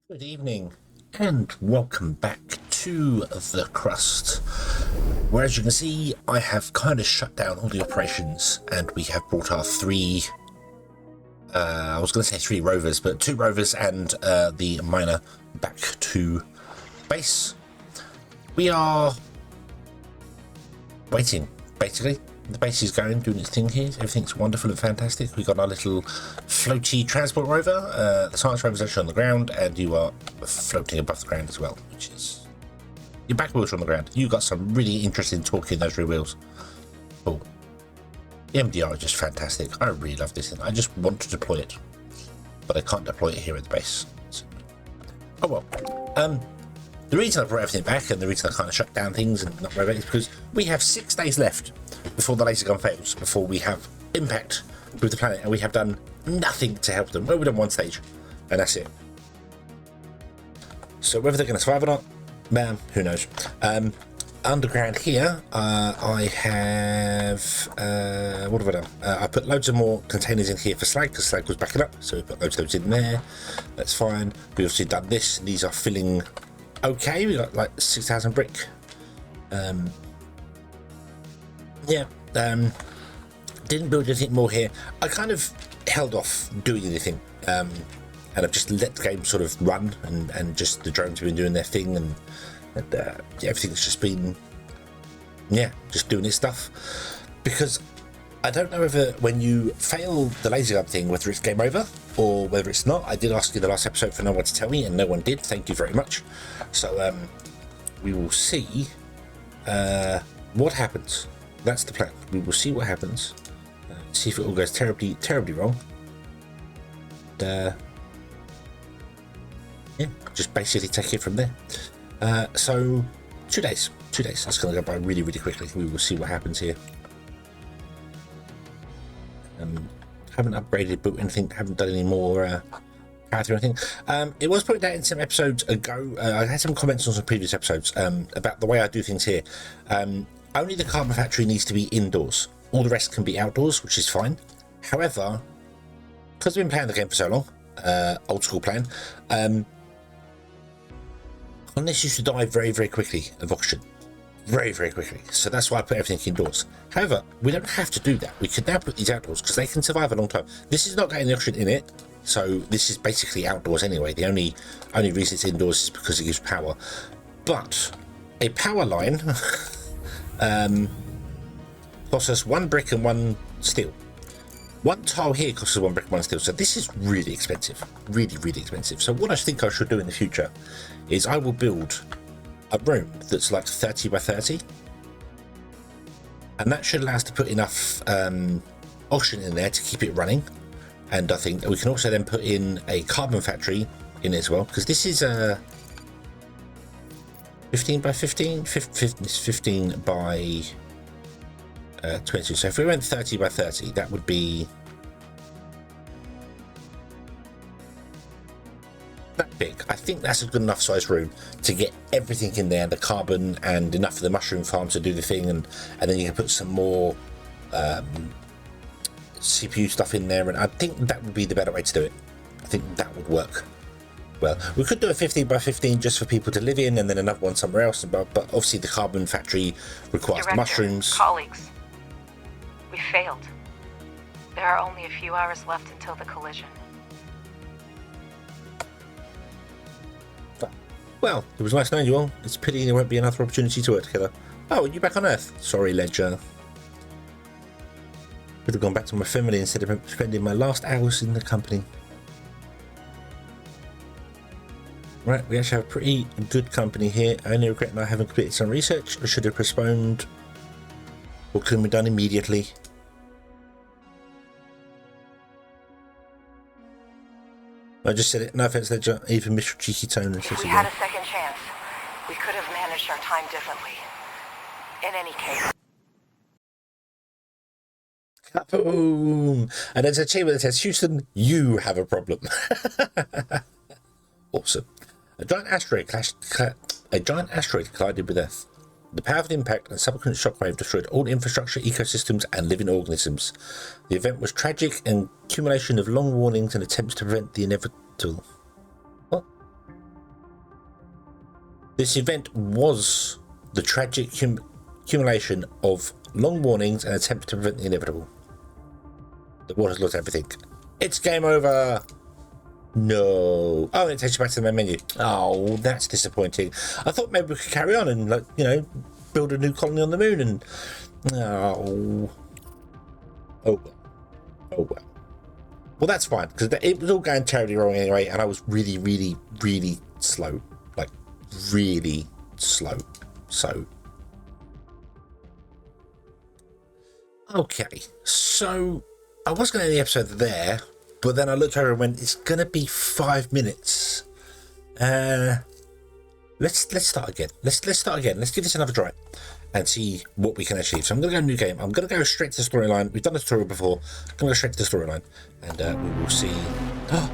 Good evening and welcome back to the Crust, where as you can see I have kind of shut down all the operations and we have brought our I was going to say three rovers, but two rovers and the miner back to base. We are waiting, basically. The base is going, doing its thing here. Everything's wonderful and fantastic. We've got our little floaty transport rover. The science rover is actually on the ground, and you are floating above the ground as well, which is... Your back wheels are on the ground. You've got some really interesting torque in those rear wheels. Cool. The MDR is just fantastic. I really love this thing. I just want to deploy it, but I can't deploy it here at the base. So, oh well. The reason I brought everything back and the reason I kind of shut down things and not rotate is because we have 6 days left before the laser gun fails, before we have impact with the planet, and we have done nothing to help them. Well, we've done one stage, and that's it. So whether they're going to survive or not, man, who knows. Underground here, I have... what have I done? I put loads of more containers in here for slag, because slag was backing up, so we put loads of those in there. That's fine. We've obviously done this, and these are filling... Okay, we got like 6,000 brick. Didn't build anything more here. I kind of held off doing anything, and I've just let the game sort of run, and just the drones have been doing their thing, and everything's just been, just doing its stuff. Because I don't know whether when you fail the laser gun thing, whether it's game over or whether it's not. I did ask you the last episode for no one to tell me, and no one did. Thank you very much. So we will see what happens. That's the plan. We will see what happens. See if it all goes terribly, terribly wrong. Just basically take it from there. So 2 days. 2 days. That's going to go by really, really quickly. We will see what happens here. Haven't upgraded, built anything, haven't done any more path or anything. It was pointed out in some episodes ago, I had some comments on some previous episodes about the way I do things here. Only the carbon factory needs to be indoors. All the rest can be outdoors, which is fine. However, because I've been playing the game for so long, old school plan, unless used to die very, very quickly of oxygen. Very, very quickly. So that's why I put everything indoors. However, we don't have to do that. We can now put these outdoors because they can survive a long time. This is not getting the oxygen in it, so this is basically outdoors anyway. The only reason it's indoors is because it gives power. But a power line costs us 1 brick and 1 steel. 1 tile here costs us 1 brick and 1 steel. So this is really expensive. Really, really expensive. So what I think I should do in the future is I will build a room that's like 30 by 30, and that should allow us to put enough oxygen in there to keep it running. And I think we can also then put in a carbon factory in it as well, because this is a 15 by 15, 15 by 22. So if we went 30 by 30, that would be that big. I think that's a good enough size room to get everything in there, the carbon and enough for the mushroom farm to do the thing, and then you can put some more CPU stuff in there, and I think that would be the better way to do it. I think that would work well. We could do a 15 by 15 just for people to live in, and then another one somewhere else, but obviously the carbon factory requires the mushrooms. Colleagues, we failed. There are only a few hours left until the collision. Well, it was nice knowing you all. It's a pity there won't be another opportunity to work together. Oh, you're back on Earth. Sorry, Ledger. Could have gone back to my family instead of spending my last hours in the company. Right, we actually have a pretty good company here. I only regret not having completed some research. I should have postponed. What can be done immediately? I just said it. No offense, Ledger. Even Mr. Cheeky Tone. If we had a second chance, we could have managed our time differently. In any case. Boom! And there's a chamber that says, Huston, you have a problem. Awesome. A giant asteroid collided with Earth. The power of the impact and subsequent shockwave destroyed all infrastructure, ecosystems, and living organisms. The event was tragic and accumulation of long warnings and attempts to prevent the inevitable. What? This event was the tragic accumulation of long warnings and attempts to prevent the inevitable. The water's lost everything. It's game over. No. Oh, it takes you back to the main menu. Oh, that's disappointing. I thought maybe we could carry on and, like, you know, build a new colony on the moon and... Oh. Oh, well. Oh, well. Well, that's fine, because it was all going terribly wrong anyway, and I was really, really, really slow. Like, really slow. So... Okay, so I was going to end the episode there, but then I looked over and went, it's going to be 5 minutes. Let's start again. Let's start again. Let's give this another try and see what we can achieve. So I'm going to go new game. I'm going to go straight to the storyline. We've done the tutorial before. I'm going to go straight to the storyline, and we will see. Oh.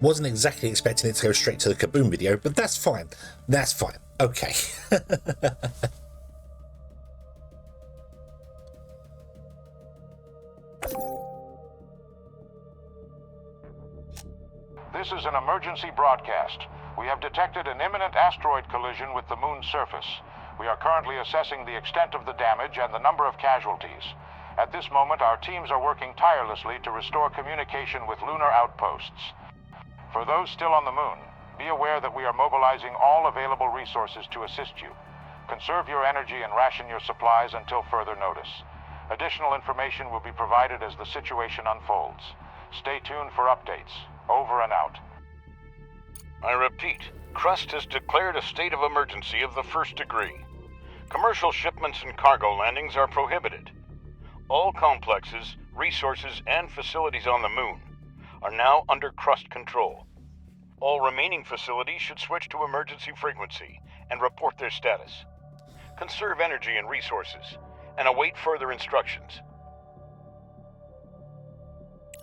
Wasn't exactly expecting it to go straight to the Kaboom video, but that's fine. That's fine. Okay. This is an emergency broadcast. We have detected an imminent asteroid collision with the moon's surface. We are currently assessing the extent of the damage and the number of casualties. At this moment, our teams are working tirelessly to restore communication with lunar outposts. For those still on the moon, be aware that we are mobilizing all available resources to assist you. Conserve your energy and ration your supplies until further notice. Additional information will be provided as the situation unfolds. Stay tuned for updates. Over and out. I repeat, Crust has declared a state of emergency of the first degree. Commercial shipments and cargo landings are prohibited. All complexes, resources, and facilities on the moon are now under Crust control. All remaining facilities should switch to emergency frequency and report their status. Conserve energy and resources, and await further instructions.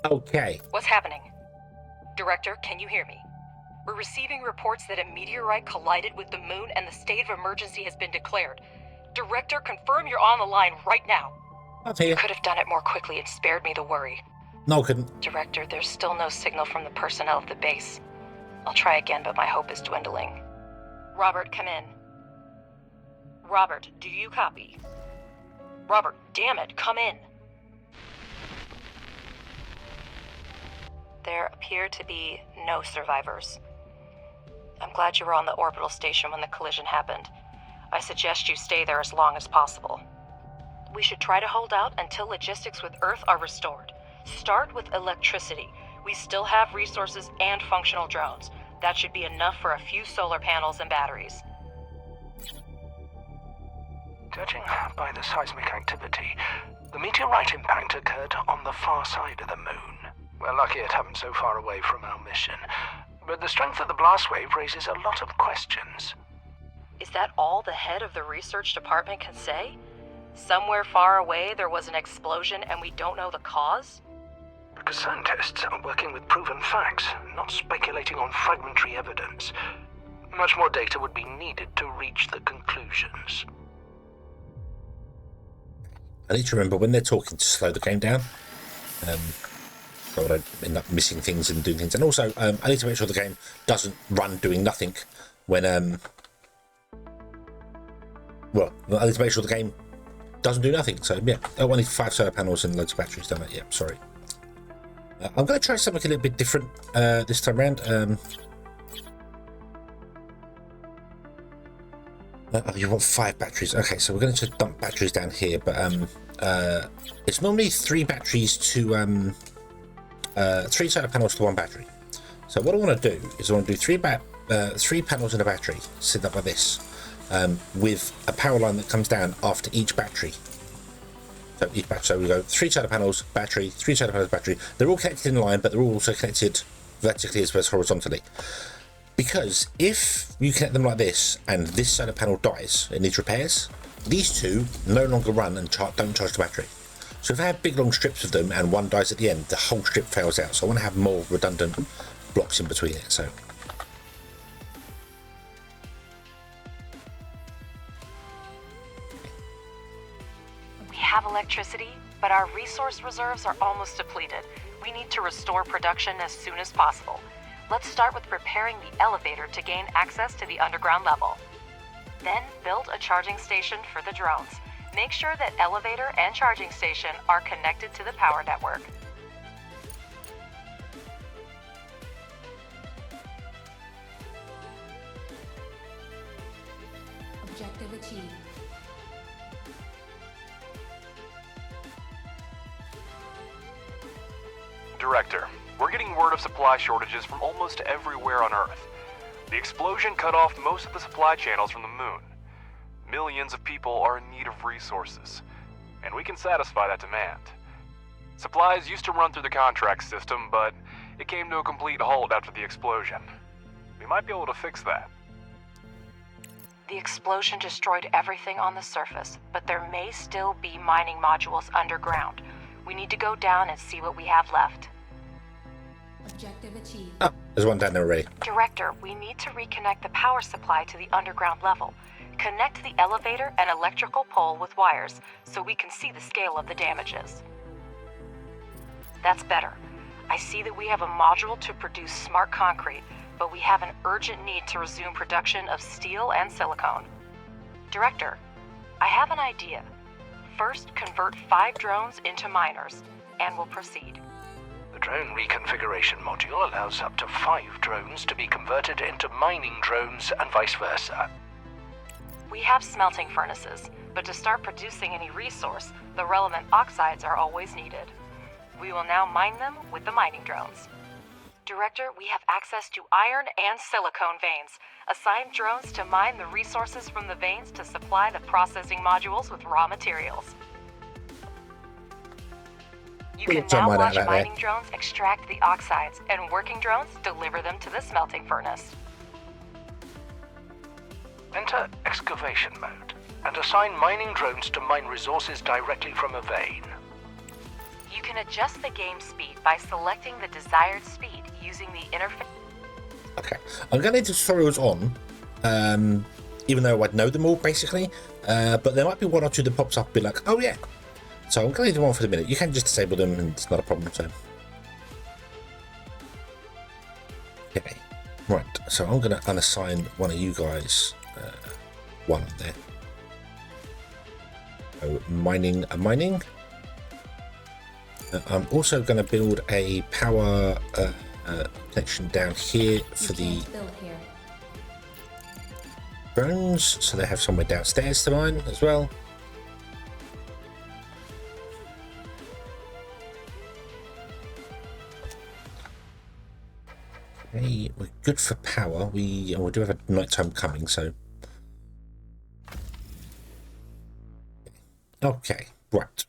Okay. What's happening? Director, can you hear me? We're receiving reports that a meteorite collided with the moon and the state of emergency has been declared. Director, confirm you're on the line right now. You could have done it more quickly and spared me the worry. No, I couldn't. Director, there's still no signal from the personnel of the base. I'll try again, but my hope is dwindling. Robert, come in. Robert, do you copy? Robert, damn it, come in. There appear to be no survivors. I'm glad you were on the orbital station when the collision happened. I suggest you stay there as long as possible. We should try to hold out until logistics with Earth are restored. Start with electricity. We still have resources and functional drones. That should be enough for a few solar panels and batteries. Judging by the seismic activity, the meteorite impact occurred on the far side of the moon. We're lucky it happened so far away from our mission, but the strength of the blast wave raises a lot of questions. Is that all the head of the research department can say? Somewhere far away there was an explosion and we don't know the cause? Because scientists are working with proven facts, not speculating on fragmentary evidence. Much more data would be needed to reach the conclusions. I need to remember when they're talking to slow the game down. So I don't end up missing things and doing things. And also, I need to make sure the game doesn't run doing nothing when... Well, I need to make sure the game doesn't do nothing. So, yeah. Oh, I need 5 solar panels and loads of batteries. Done that. Yeah, sorry. I'm going to try something a little bit different this time around. You want 5 batteries. Okay, so we're going to just dump batteries down here, but it's normally 3 batteries to 3 solar panels to 1 battery. So what I want to do is I want to do 3 panels in a battery, set up like this, with a power line that comes down after each battery. So each battery, so we go 3 solar panels, battery, 3 solar panels, battery. They're all connected in line, but they're all also connected vertically as well as horizontally. Because if you connect them like this and this solar panel dies, it needs repairs, these two no longer run and don't charge the battery. So if I have big long strips of them and one dies at the end, the whole strip fails out. So I want to have more redundant blocks in between it. So we have electricity, but our resource reserves are almost depleted. We need to restore production as soon as possible. Let's start with preparing the elevator to gain access to the underground level. Then build a charging station for the drones. Make sure that elevator and charging station are connected to the power network. Objective achieved. Director, we're getting word of supply shortages from almost everywhere on Earth. The explosion cut off most of the supply channels from the moon. Millions of people are in need of resources, and we can satisfy that demand. Supplies used to run through the contract system, but it came to a complete halt after the explosion. We might be able to fix that. The explosion destroyed everything on the surface, but there may still be mining modules underground. We need to go down and see what we have left. Objective achieved. oh, there's one down there already. Director, we need to reconnect the power supply to the underground level. Connect the elevator and electrical pole with wires so we can see the scale of the damages. That's better. I see that we have a module to produce smart concrete, but we have an urgent need to resume production of steel and silicone. Director, I have an idea. First, convert 5 drones into miners, and we'll proceed. The drone reconfiguration module allows up to 5 drones to be converted into mining drones and vice versa. We have smelting furnaces, but to start producing any resource, the relevant oxides are always needed. We will now mine them with the mining drones. Director, we have access to iron and silicone veins. Assign drones to mine the resources from the veins to supply the processing modules with raw materials. You can now watch mining drones extract the oxides, and working drones deliver them to the smelting furnace. Enter excavation mode and assign mining drones to mine resources directly from a vein. You can adjust the game speed by selecting the desired speed using the interface. Okay, I'm going to leave the tutorials on, even though I'd know them all basically, but there might be one or two that pops up and be like, oh yeah. So I'm going to leave them on for the minute. You can just disable them and it's not a problem. So, okay, right. So I'm going to unassign one of you guys, one there. So mining. I'm also going to build a power connection down here for the drones, so they have somewhere downstairs to mine as well. Okay, we're good for power. We do have a nighttime coming, so okay, right.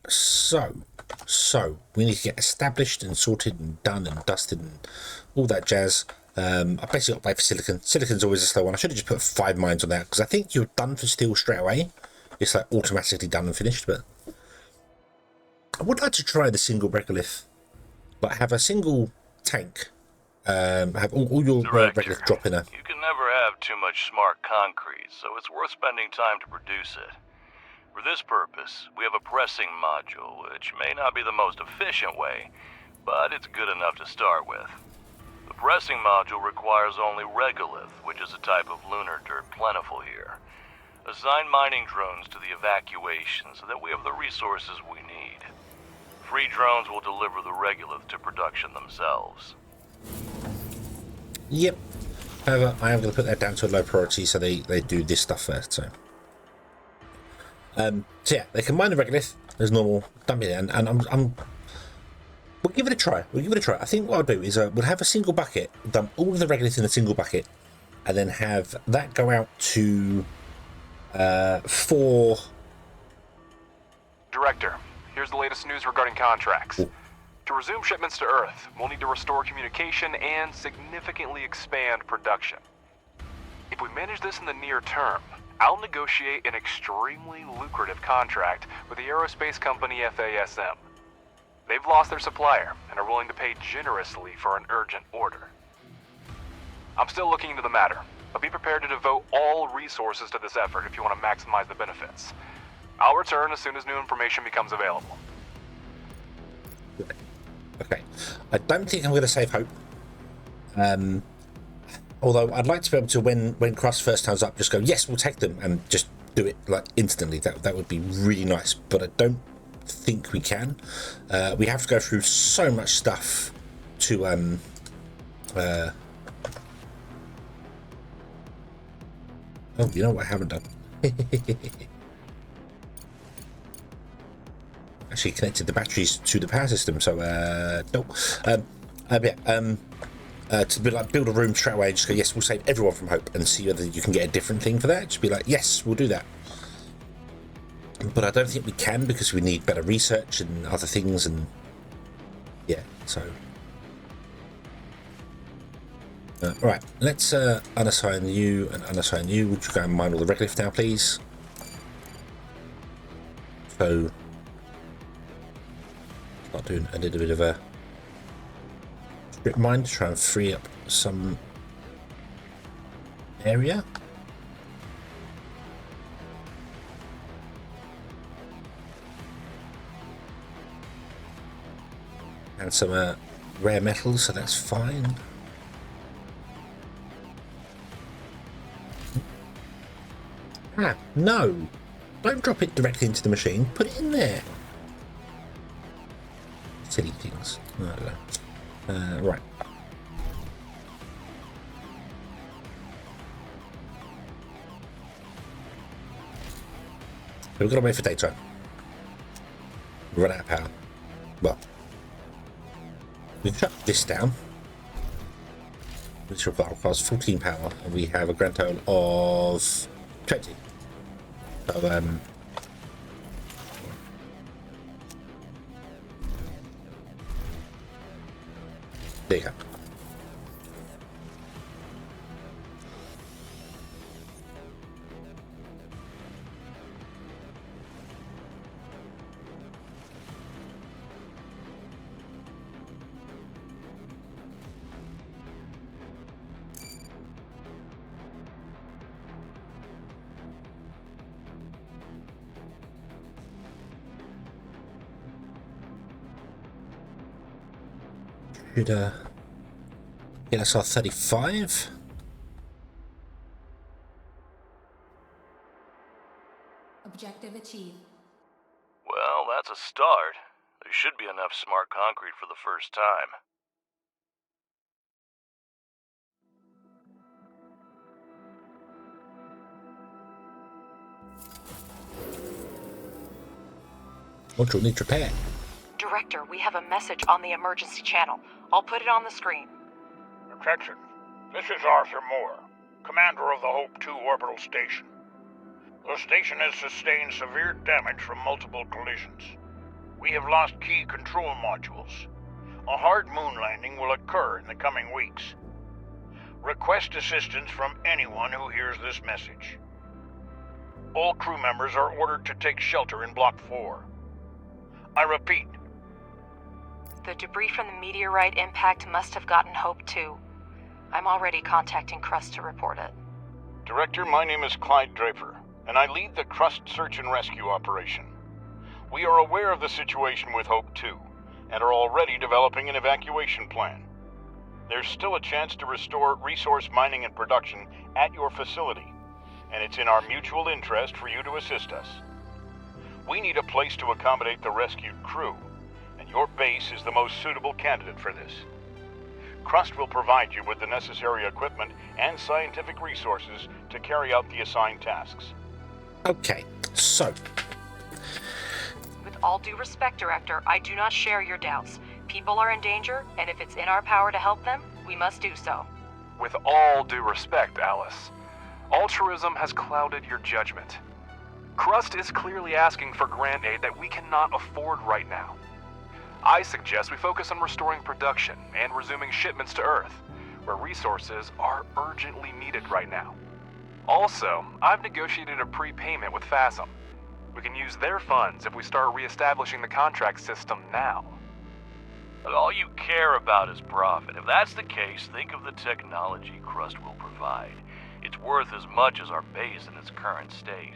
So we need to get established and sorted and done and dusted and all that jazz. I basically got to wait for silicon. Silicon's always a slow one. I should have just put 5 mines on that because I think you're done for steel straight away. It's like automatically done and finished. But I would like to try the single regolith, but have a single tank. Have all your regolith drop in a. You can never have too much smart concrete, so it's worth spending time to produce it. For this purpose, we have a pressing module, which may not be the most efficient way, but it's good enough to start with. The pressing module requires only regolith, which is a type of lunar dirt plentiful here. Assign mining drones to the evacuation so that we have the resources we need. Free drones will deliver the regolith to production themselves. Yep. However, I am going to put that down to a low priority so they do this stuff first. So yeah, they can mine the regolith as normal, dump it in, and we'll give it a try. I think what I'll do is we'll have a single bucket, dump all of the regolith in a single bucket, and then have that go out to 4. Director, here's the latest news regarding contracts. Ooh. To resume shipments to Earth, we'll need to restore communication and significantly expand production. If we manage this in the near term, I'll negotiate an extremely lucrative contract with the aerospace company FASM. They've lost their supplier and are willing to pay generously for an urgent order. I'm still looking into the matter, but be prepared to devote all resources to this effort if you want to maximize the benefits. I'll return as soon as new information becomes available. Okay. I don't think I'm going to save Hope. Although I'd like to be able to, when Crust first turns up, just go, yes, we'll take them, and just do it like instantly. That would be really nice, but I don't think we can. We have to go through so much stuff to oh, you know what I haven't done? Actually connected the batteries to the power system, so no. To be like build a room straight away and just go, yes, we'll save everyone from Hope, and see whether you can get a different thing for that. Just be like, yes, we'll do that. But I don't think we can, because we need better research and other things, and yeah, so right, let's unassign you and unassign you. Would you go and mine all the regolith now, please? So start doing a little bit of a strip mine to try and free up some area. And some rare metals, so that's fine. Ah, no! Don't drop it directly into the machine, put it in there. Silly things. I don't know. Right. We've got to wait for daytime. Run out of power. Well, we can shut this down. This requires 14 power, and we have a grand total of 20. So, there you go. Should get us our 35. Objective achieved. Well, that's a start. There should be enough smart concrete for the first time. What will need repair? Director, we have a message on the emergency channel. I'll put it on the screen. Attention. This is Arthur Moore, commander of the Hope 2 orbital station. The station has sustained severe damage from multiple collisions. We have lost key control modules. A hard moon landing will occur in the coming weeks. Request assistance from anyone who hears this message. All crew members are ordered to take shelter in Block 4. I repeat. The debris from the meteorite impact must have gotten Hope 2. I'm already contacting Crust to report it. Director, my name is Clyde Draper, and I lead the Crust search and rescue operation. We are aware of the situation with Hope 2, and are already developing an evacuation plan. There's still a chance to restore resource mining and production at your facility, and it's in our mutual interest for you to assist us. We need a place to accommodate the rescued crew, and your base is the most suitable candidate for this. Crust will provide you with the necessary equipment and scientific resources to carry out the assigned tasks. Okay, so With all due respect, Director, I do not share your doubts. People are in danger, and if it's in our power to help them, we must do so. With all due respect, Alice, altruism has clouded your judgment. Crust is clearly asking for grant aid that we cannot afford right now. I suggest we focus on restoring production and resuming shipments to Earth, where resources are urgently needed right now. Also, I've negotiated a prepayment with FASM. We can use their funds if we start reestablishing the contract system now. But all you care about is profit. If that's the case, think of the technology Crust will provide. It's worth as much as our base in its current state.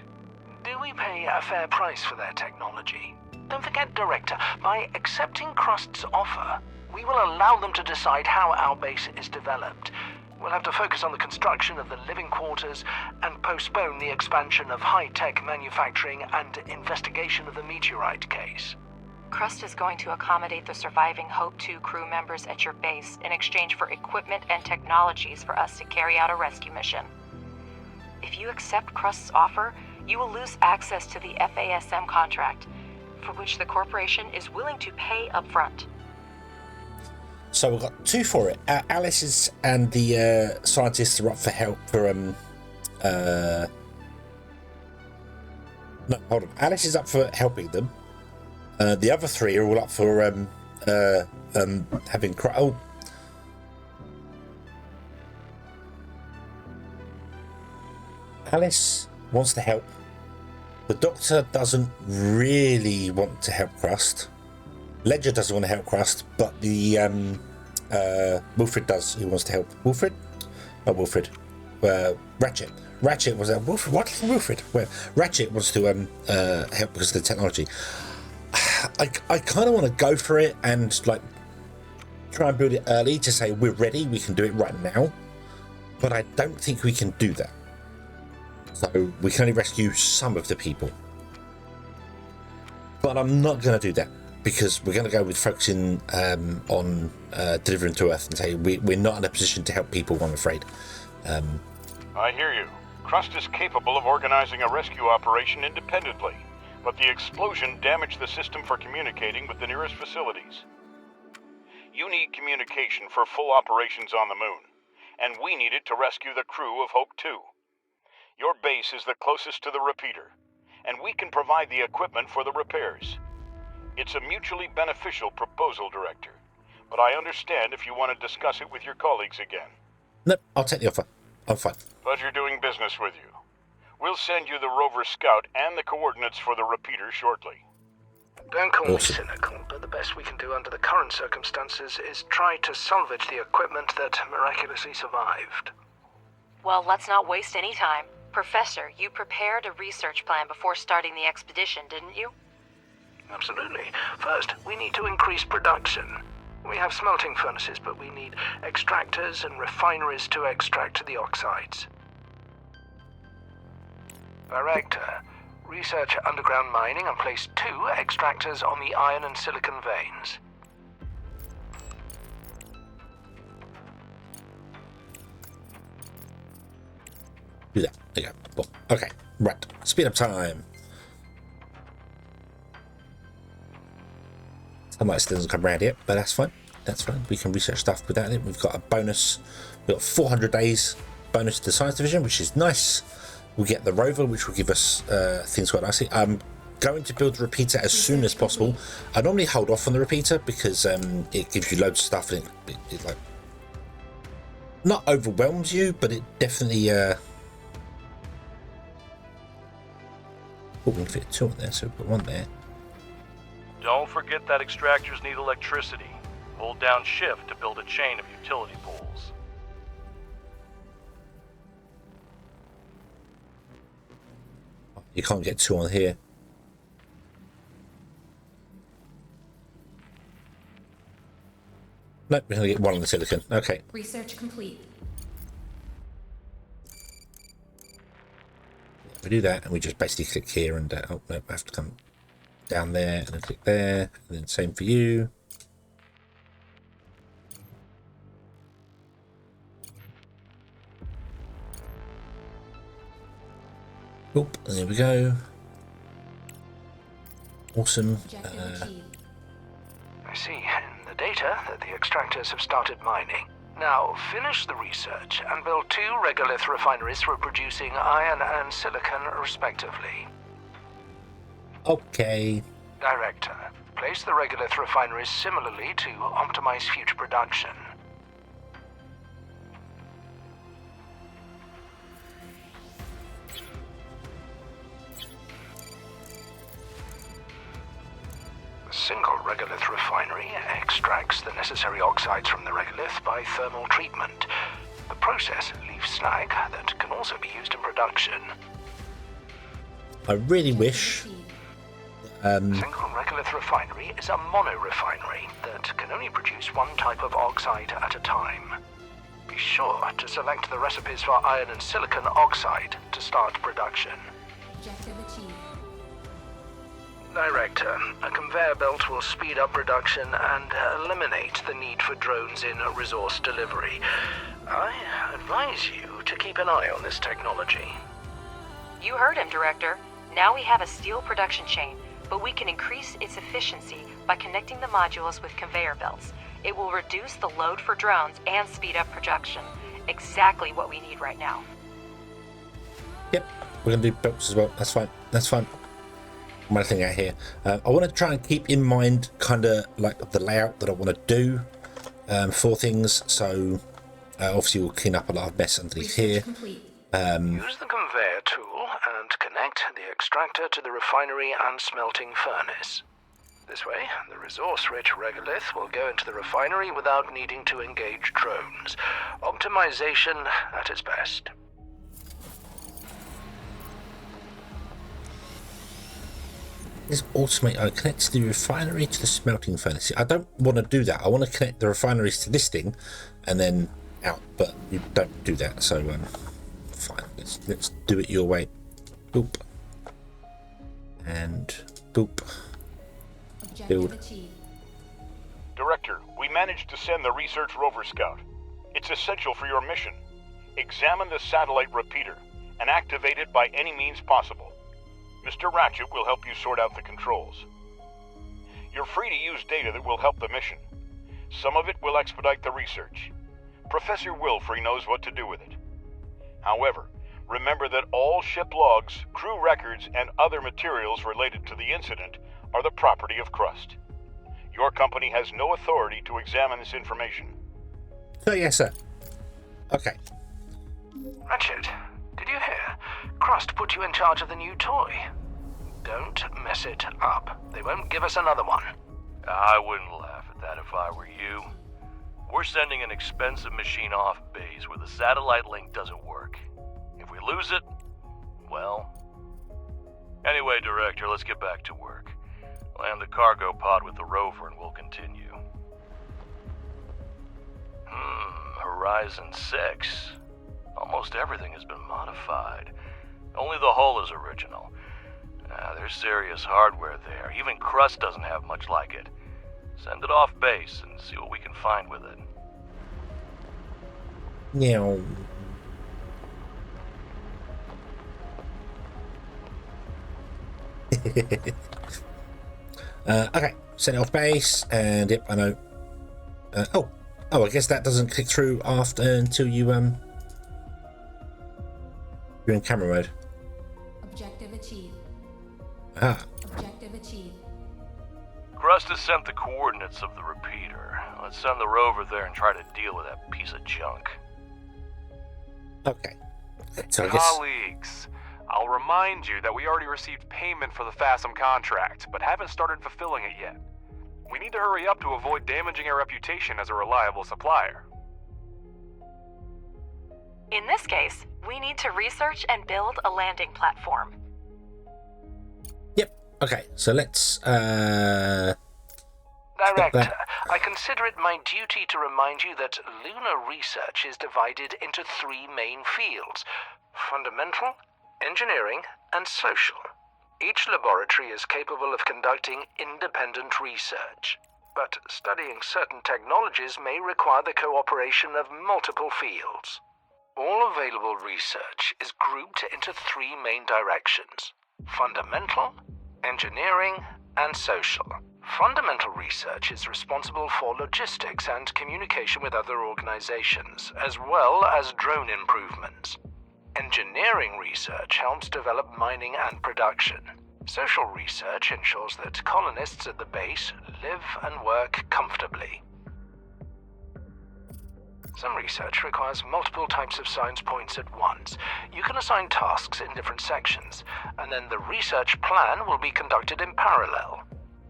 Do we pay a fair price for their technology? Don't forget, Director, by accepting Crust's offer, we will allow them to decide how our base is developed. We'll have to focus on the construction of the living quarters and postpone the expansion of high-tech manufacturing and investigation of the meteorite case. Crust is going to accommodate the surviving Hope 2 crew members at your base in exchange for equipment and technologies for us to carry out a rescue mission. If you accept Crust's offer, you will lose access to the FASM contract, for which the corporation is willing to pay upfront. So we've got 2 for it. Alice's and the scientists are up for help for no, hold on. Alice is up for helping them. The other 3 are all up for having Alice wants to help. The Doctor doesn't really want to help Crust. Ledger doesn't want to help Crust, but the Wilfred does. He wants to help. Wilfred? Not Wilfred. Ratchet. Ratchet was Wilfred. What is Wilfred? Well, Ratchet wants to help because of the technology. I kind of want to go for it and like try and build it early to say we're ready. We can do it right now, but I don't think we can do that. So we can only rescue some of the people. But I'm not going to do that because we're going to go with focusing on delivering to Earth and say we're not in a position to help people, I'm afraid. I hear you. Crust is capable of organizing a rescue operation independently, but the explosion damaged the system for communicating with the nearest facilities. You need communication for full operations on the moon, and we need it to rescue the crew of Hope 2. Your base is the closest to the repeater, and we can provide the equipment for the repairs. It's a mutually beneficial proposal, Director, but I understand if you want to discuss it with your colleagues again. No, I'll take the offer. I'm fine. Pleasure doing business with you. We'll send you the rover scout and the coordinates for the repeater shortly. Don't call me cynical, but the best we can do under the current circumstances is try to salvage the equipment that miraculously survived. Well, let's not waste any time. Professor, you prepared a research plan before starting the expedition, didn't you? Absolutely. First, we need to increase production. We have smelting furnaces, but we need extractors and refineries to extract the oxides. Director, research underground mining and place 2 extractors on the iron and silicon veins. Do that. There you go. Well, okay, right. Speed up time. Sunlight still doesn't come around yet, but that's fine. That's fine. We can research stuff without it. We've got a bonus. We've got 400 days bonus to the science division, which is nice. We'll get the rover, which will give us things quite nicely. I'm going to build the repeater as soon as possible. I normally hold off on the repeater because it gives you loads of stuff and it like not overwhelms you, but it definitely we can fit 2 on there, so we've got 1 there. Don't forget that extractors need electricity. Hold down shift to build a chain of utility poles. You can't get 2 on here. Nope, we're going to get 1 on the silicon. Okay. Research complete. We do that and we just basically click here and oh no, I have to come down there and then click there, and then same for you. Oop, and there we go. Awesome. Objective achieved. I see in the data that the extractors have started mining. Now, finish the research and build 2 regolith refineries for producing iron and silicon, respectively. Okay. Director, place the regolith refineries similarly to optimize future production. single regolith refinery extracts the necessary oxides from the regolith by thermal treatment. The process leaves slag that can also be used in production. I really wish... A single regolith refinery is a mono-refinery that can only produce one type of oxide at a time. Be sure to select the recipes for iron and silicon oxide to start production. Objective achieved. Director, a conveyor belt will speed up production and eliminate the need for drones in resource delivery. I advise you to keep an eye on this technology. You heard him, Director. Now we have a steel production chain, but we can increase its efficiency by connecting the modules with conveyor belts. It will reduce the load for drones and speed up production. Exactly what we need right now. Yep, we're going to do belts as well. That's fine. That's fine. My thing out here. I want to try and keep in mind kind of like the layout that I want to do for things. So obviously we'll clean up a lot of mess underneath here. Use the conveyor tool and connect the extractor to the refinery and smelting furnace. This way, the resource-rich regolith will go into the refinery without needing to engage drones. Optimization at its best. This automate connects the refinery to the smelting furnace. I don't want to do that. I want to connect the refineries to this thing and then out, but you don't do that, so fine. Let's do it your way. Boop. And boop. Build. Director, we managed to send the research rover scout. It's essential for your mission. Examine the satellite repeater and activate it by any means possible. Mr. Ratchet will help you sort out the controls. You're free to use data that will help the mission. Some of it will expedite the research. Professor Wilfrey knows what to do with it. However, remember that all ship logs, crew records, and other materials related to the incident are the property of Crust. Your company has no authority to examine this information. Oh, yes, sir. Okay. Ratchet, did you hear? Crust put you in charge of the new toy. Don't mess it up. They won't give us another one. I wouldn't laugh at that if I were you. We're sending an expensive machine off base where the satellite link doesn't work. If we lose it, well... Anyway, Director, let's get back to work. Land the cargo pod with the rover and we'll continue. Horizon 6. Almost everything has been modified. Only the hull is original. There's serious hardware there. Even Crust doesn't have much like it. Send it off base and see what we can find with it. Meow. Okay, send it off base, and yep, I know. Oh, I guess that doesn't click through after until you you're in camera mode. Objective achieved. Ah. Objective achieved. Crust has sent the coordinates of the repeater. Let's send the rover there and try to deal with that piece of junk. Okay. So I guess... Colleagues, I'll remind you that we already received payment for the FASM contract, but haven't started fulfilling it yet. We need to hurry up to avoid damaging our reputation as a reliable supplier. In this case, we need to research and build a landing platform. Yep. Okay, so let's Director, I consider it my duty to remind you that lunar research is divided into three main fields: fundamental, engineering, and social. Each laboratory is capable of conducting independent research, but studying certain technologies may require the cooperation of multiple fields. All available research is grouped into three main directions: fundamental, engineering, and social. Fundamental research is responsible for logistics and communication with other organizations, as well as drone improvements. Engineering research helps develop mining and production. Social research ensures that colonists at the base live and work comfortably. Some research requires multiple types of science points at once. You can assign tasks in different sections, and then the research plan will be conducted in parallel.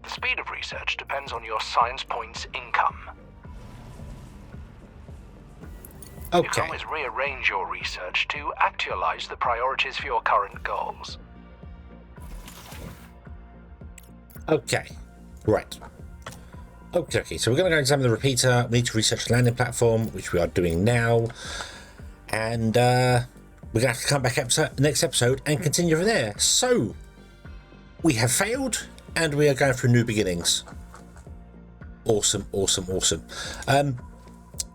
The speed of research depends on your science points income. You can Okay. always rearrange your research to actualize the priorities for your current goals. Okay. Right. Okay, so we're going to go examine the repeater. We need to research the landing platform, which we are doing now. And we're going to have to come back next episode and continue from there. So, we have failed, and we are going through new beginnings. Awesome, awesome, awesome.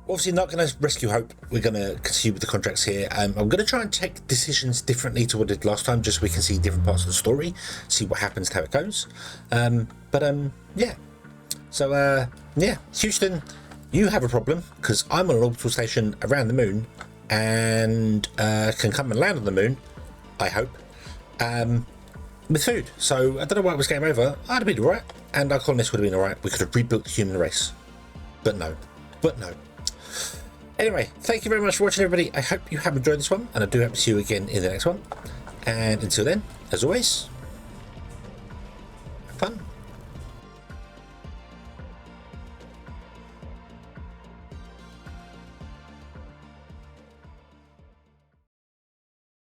Obviously not going to rescue Hope. We're going to continue with the contracts here. I'm going to try and take decisions differently to what I did last time, just so we can see different parts of the story, see what happens, how it goes. Yeah. So, yeah, Houston, you have a problem, because I'm on an orbital station around the moon, and can come and land on the moon, I hope, with food. So, I don't know why it was game over. I'd have been alright, and our colonists would have been alright. We could have rebuilt the human race. But no. Anyway, thank you very much for watching, everybody. I hope you have enjoyed this one, and I do hope to see you again in the next one. And until then, as always, have fun.